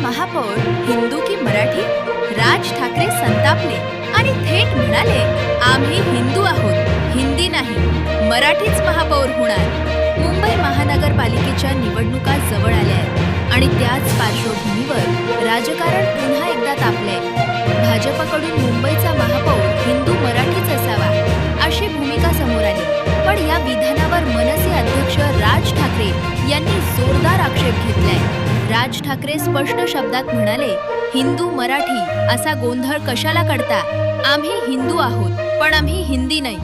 महापौर हिंदू की मराठी? राज ठाकरे संतापले आणि थेट म्हणाले, आम्ही हिंदू आहोत, हिंदी नाही, मराठीच महापौर होणार. मुंबई महानगरपालिकेच्या निवडणुका जवळ आल्या आहेत आणि त्याच पार्श्वभूमीवर राजकारण पुन्हा एकदा तापलंय. भाजपकडून मुंबईचा महापौर हिंदू मराठीच असावा अशी भूमिका समोर आली. पण या विधानावर मनसे अध्यक्ष राज ठाकरे यांनी जोरदार आक्षेप घेतलाय. राज ठाकरे स्पष्ट शब्दात म्हणाले, हिंदू मराठी असा गोंधळ कशाला करता? आम्ही हिंदू आहोत, पण आम्ही हिंदी नाही.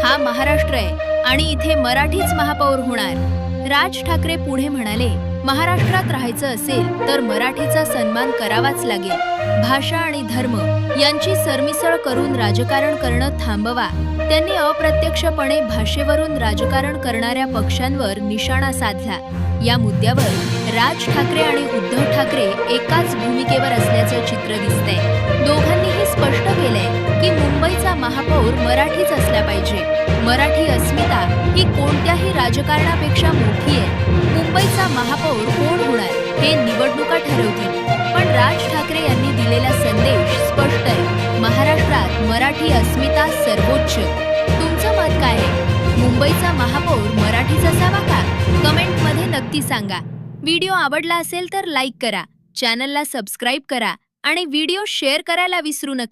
हा महाराष्ट्र आहे आणि इथे मराठीच महापौर होणार. राज ठाकरे पुढे म्हणाले, महाराष्ट्रात राहायचं असेल तर मराठीचा सन्मान करावाच लागेल. भाषा आणि धर्म यांची सरमिसळ करून राजकारण करणं थांबवा. त्यांनी अप्रत्यक्षपणे भाषेवरून राजकारण करणाऱ्या पक्षांवर निशाणा साधला. या मुद्द्यावर राज ठाकरे आणि उद्धव ठाकरे एकाच भूमिकेवर असल्याचं चित्र दिसतंय. दोघांनीही स्पष्ट केलंय की मुंबईचा महापौर मराठीच असला पाहिजे. मराठी अस्मिता ही कोणत्याही राजकारणापेक्षा मोठी आहे. मुंबईचा महापौर कोण होणार हे निवडणुका ठरवतील. पण राज ठाकरे यांनी दिलेला संदेश स्पष्ट आहे, महाराष्ट्रात मराठी अस्मिता सर्वोच्च. तुमचं मत काय आहे? मुंबईचा महापौर मराठीच असावा का? कमेंटमध्ये नक्की सांगा. व्हिडिओ आवडला असेल तर लाईक करा, चॅनलला सबस्क्राईब करा आणि व्हिडिओ शेअर करायला विसरू नका.